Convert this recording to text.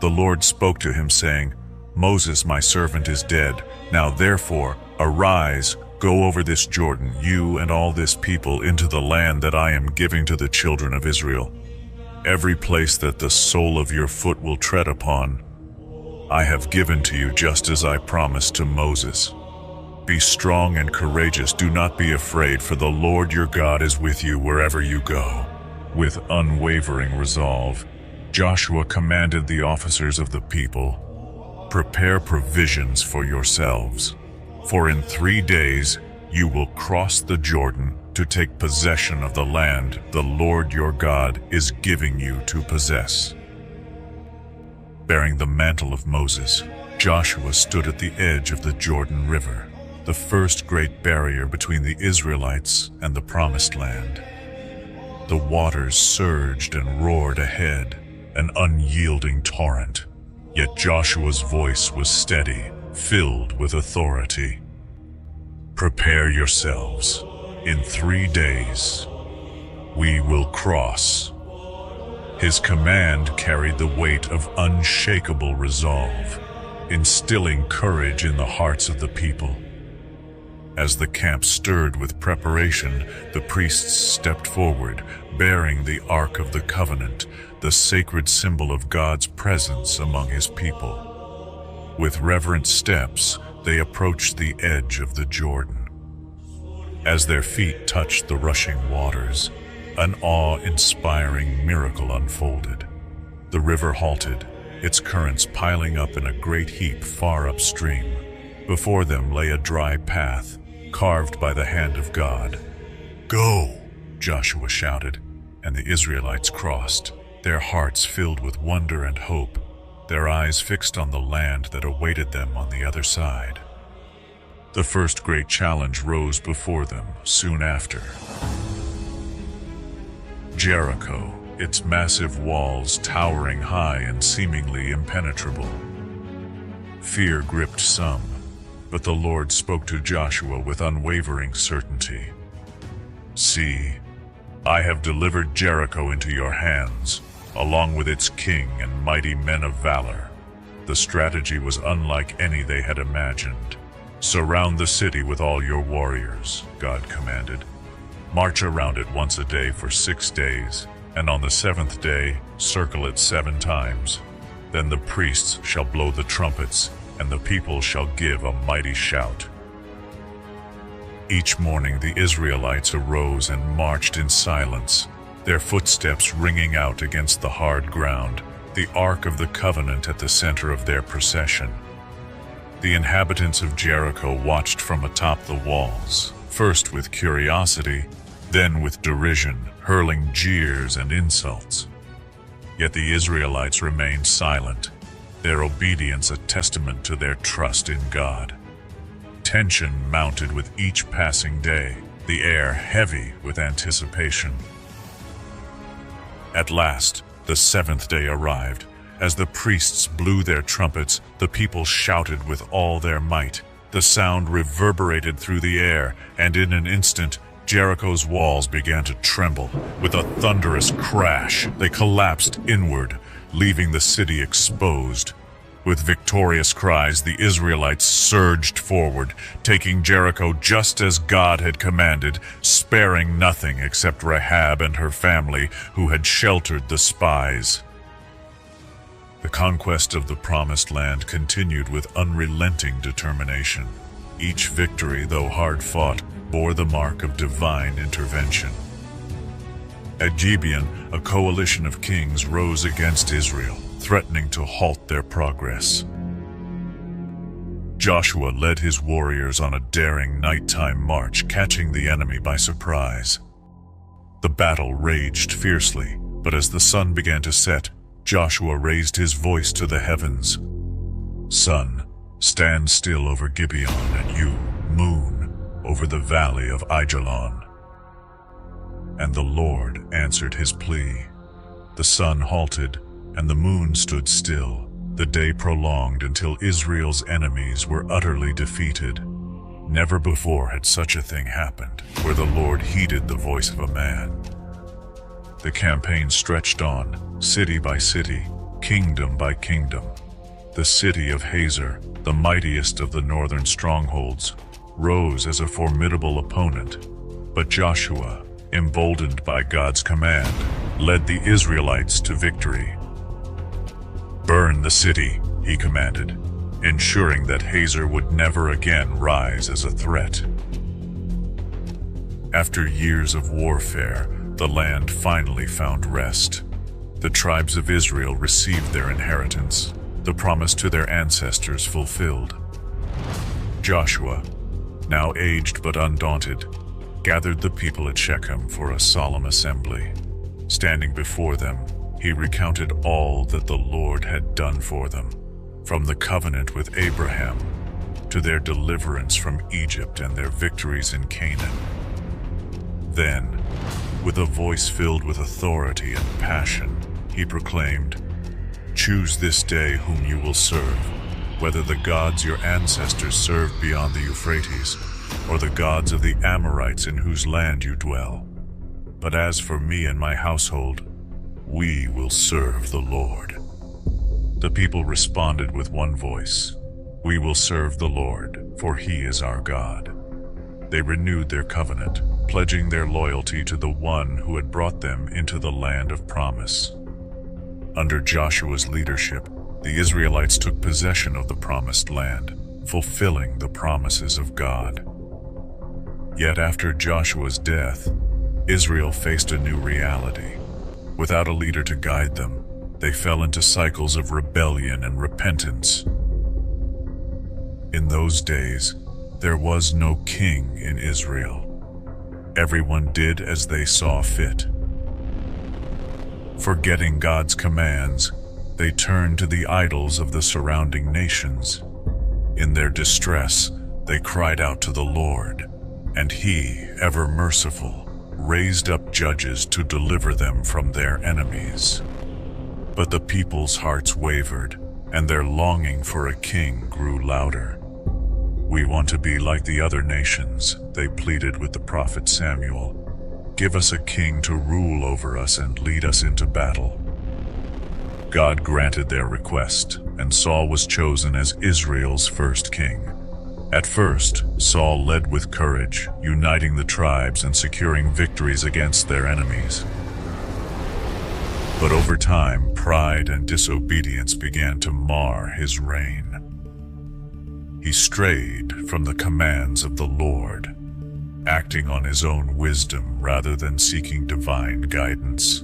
The Lord spoke to him, saying, "Moses, my servant, is dead. Now therefore, arise, go over this Jordan, you and all this people, into the land that I am giving to the children of Israel. Every place that the sole of your foot will tread upon, I have given to you, just as I promised to Moses. Be strong and courageous, do not be afraid, for the Lord your God is with you wherever you go." With unwavering resolve, Joshua commanded the officers of the people, "Prepare provisions for yourselves, for in 3 days you will cross the Jordan to take possession of the land the Lord your God is giving you to possess." Bearing the mantle of Moses, Joshua stood at the edge of the Jordan River, the first great barrier between the Israelites and the Promised Land. The waters surged and roared ahead, an unyielding torrent, yet Joshua's voice was steady, filled with authority. "Prepare yourselves. In 3 days, we will cross." His command carried the weight of unshakable resolve, instilling courage in the hearts of the people. As the camp stirred with preparation, the priests stepped forward, bearing the Ark of the Covenant, the sacred symbol of God's presence among his people. With reverent steps, they approached the edge of the Jordan. As their feet touched the rushing waters, an awe-inspiring miracle unfolded. The river halted, its currents piling up in a great heap far upstream. Before them lay a dry path, carved by the hand of God. "Go!" Joshua shouted, and the Israelites crossed, their hearts filled with wonder and hope, their eyes fixed on the land that awaited them on the other side. The first great challenge rose before them soon after. Jericho, its massive walls towering high and seemingly impenetrable. Fear gripped some, but the Lord spoke to Joshua with unwavering certainty. "See, I have delivered Jericho into your hands, along with its king and mighty men of valor." The strategy was unlike any they had imagined. "Surround the city with all your warriors," God commanded. "March around it once a day for 6 days, and on the 7th day, circle it 7 times. Then the priests shall blow the trumpets, and the people shall give a mighty shout." Each morning the Israelites arose and marched in silence, their footsteps ringing out against the hard ground, the Ark of the Covenant at the center of their procession. The inhabitants of Jericho watched from atop the walls, first with curiosity, then with derision, hurling jeers and insults. Yet the Israelites remained silent, their obedience a testament to their trust in God. Tension mounted with each passing day, the air heavy with anticipation. At last, the 7th day arrived. As the priests blew their trumpets, the people shouted with all their might. The sound reverberated through the air, and in an instant, Jericho's walls began to tremble. With a thunderous crash, they collapsed inward, leaving the city exposed. With victorious cries, the Israelites surged forward, taking Jericho just as God had commanded, sparing nothing except Rahab and her family, who had sheltered the spies. The conquest of the Promised Land continued with unrelenting determination. Each victory, though hard-fought, bore the mark of divine intervention. At Gibeon, a coalition of kings rose against Israel, threatening to halt their progress. Joshua led his warriors on a daring nighttime march, catching the enemy by surprise. The battle raged fiercely, but as the sun began to set, Joshua raised his voice to the heavens. "Sun, stand still over Gibeon, and you, moon, over the valley of Aijalon." And the Lord answered his plea. The sun halted, and the moon stood still. The day prolonged until Israel's enemies were utterly defeated. Never before had such a thing happened, where the Lord heeded the voice of a man. The campaign stretched on, city by city, kingdom by kingdom. The city of Hazor, the mightiest of the northern strongholds, rose as a formidable opponent, but Joshua, emboldened by God's command, led the Israelites to victory. "Burn the city," he commanded, ensuring that Hazor would never again rise as a threat. After years of warfare, the land finally found rest. The tribes of Israel received their inheritance, the promise to their ancestors fulfilled. Joshua, now aged but undaunted, gathered the people at Shechem for a solemn assembly. Standing before them, he recounted all that the Lord had done for them, from the covenant with Abraham to their deliverance from Egypt and their victories in Canaan. Then, with a voice filled with authority and passion, he proclaimed, "Choose this day whom you will serve, whether the gods your ancestors served beyond the Euphrates, or the gods of the Amorites in whose land you dwell. But as for me and my household, we will serve the Lord." The people responded with one voice, "We will serve the Lord, for he is our God." They renewed their covenant, pledging their loyalty to the one who had brought them into the land of promise. Under Joshua's leadership, the Israelites took possession of the promised land, fulfilling the promises of God. Yet after Joshua's death, Israel faced a new reality. Without a leader to guide them, they fell into cycles of rebellion and repentance. In those days, there was no king in Israel. Everyone did as they saw fit. Forgetting God's commands, they turned to the idols of the surrounding nations. In their distress, they cried out to the Lord, and he, ever merciful, raised up judges to deliver them from their enemies. But the people's hearts wavered, and their longing for a king grew louder. "We want to be like the other nations," they pleaded with the prophet Samuel. "Give us a king to rule over us and lead us into battle." God granted their request, and Saul was chosen as Israel's first king. At first, Saul led with courage, uniting the tribes and securing victories against their enemies. But over time, pride and disobedience began to mar his reign. He strayed from the commands of the Lord, acting on his own wisdom rather than seeking divine guidance.